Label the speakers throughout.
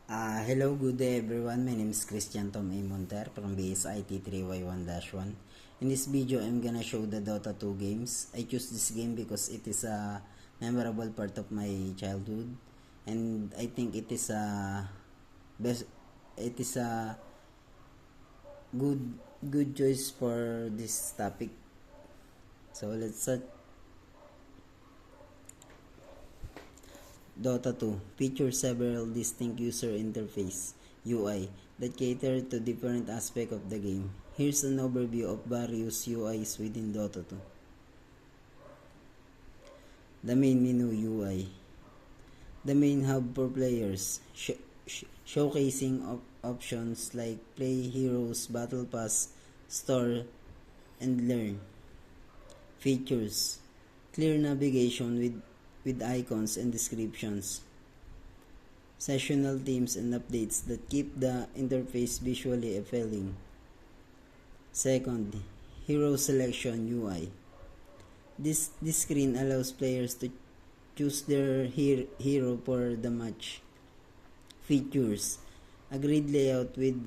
Speaker 1: Hello, good day everyone. My name is Christian Tom A. Monter from BSIT 3Y1-1. In this video, I'm gonna show the Dota 2 games. I choose this game because it is a memorable part of my childhood, and I think it is a good choice for this topic. So let's start. Dota 2 features several distinct user interface (UI) that cater to different aspects of the game. Here's an overview of various UIs within Dota 2. The main menu UI. The main hub for players, showcasing options like Play, Heroes, Battle Pass, Store, and Learn. Features. Clear navigation with icons and descriptions. Sessional themes and updates that keep the interface visually appealing. Second, Hero Selection UI. This screen allows players to choose their hero for the match. Features. A grid layout with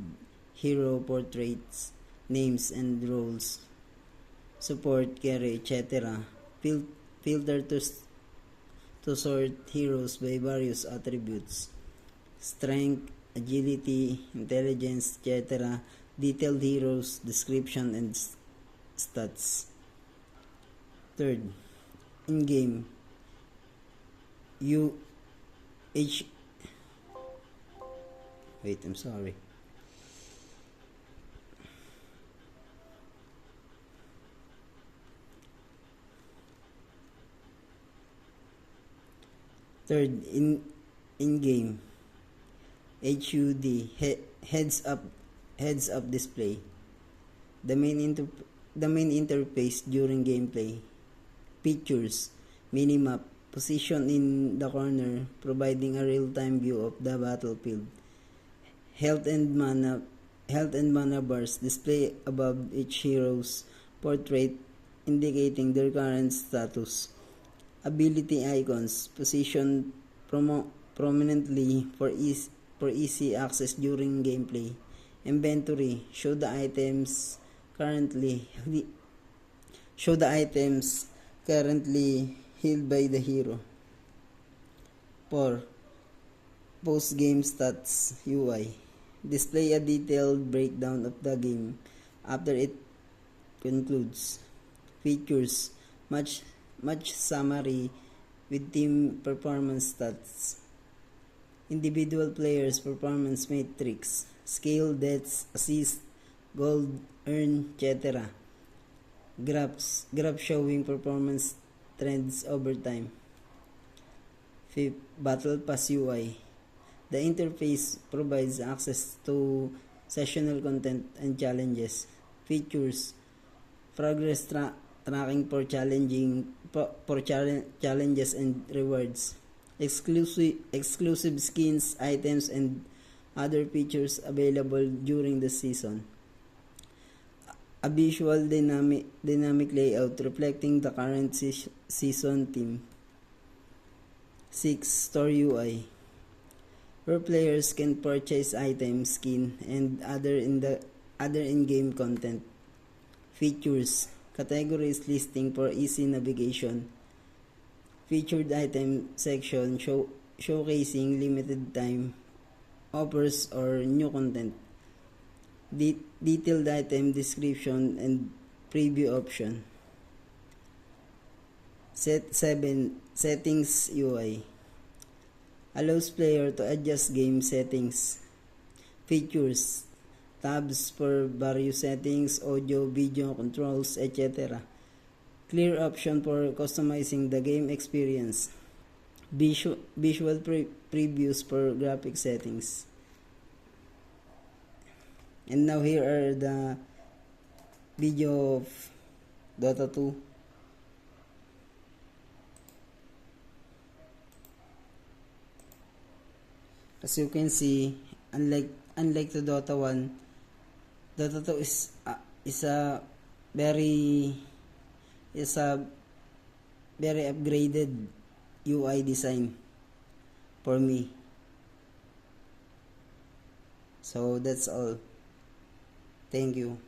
Speaker 1: hero portraits, names and roles. Support, carry, etc. Filter to sort heroes by various attributes. Strength, agility, intelligence, etc. Detailed heroes, description, and stats. Third, in-game I'm sorry. Third, in-game HUD, heads up display. The main interface during gameplay. Features, minimap, position in the corner, providing a real-time view of the battlefield. Health and mana bars display above each hero's portrait, indicating their current status. Ability icons, positioned prominently for easy access during gameplay. Inventory, show the items currently held by the hero. 4. Post-game stats UI. Display a detailed breakdown of the game after it concludes. Features, match summary with team performance stats. Individual players' performance metrics, skill, deaths, assists, gold, earn, etc. Graph showing performance trends over time. 5. Battle Pass UI. The interface provides access to sessional content and challenges. Features, progress tracking for challenges and rewards. Exclusive skins, items, and other features available during the season. A visual dynamic layout reflecting the current season theme. 6. Store UI, where players can purchase items, skin, and other in-game content. Features, categories listing for easy navigation. Featured item section showcasing limited time offers or new content. Detailed item description and preview option. 7. Settings UI allows player to adjust game settings. Features, tabs for various settings, audio, video, controls, etc. Clear option for customizing the game experience. Visual previews for graphic settings. And now here are the video of Dota 2. As you can see, unlike the Dota 1, Dota 2 is a very upgraded UI design for me. So that's all. Thank you.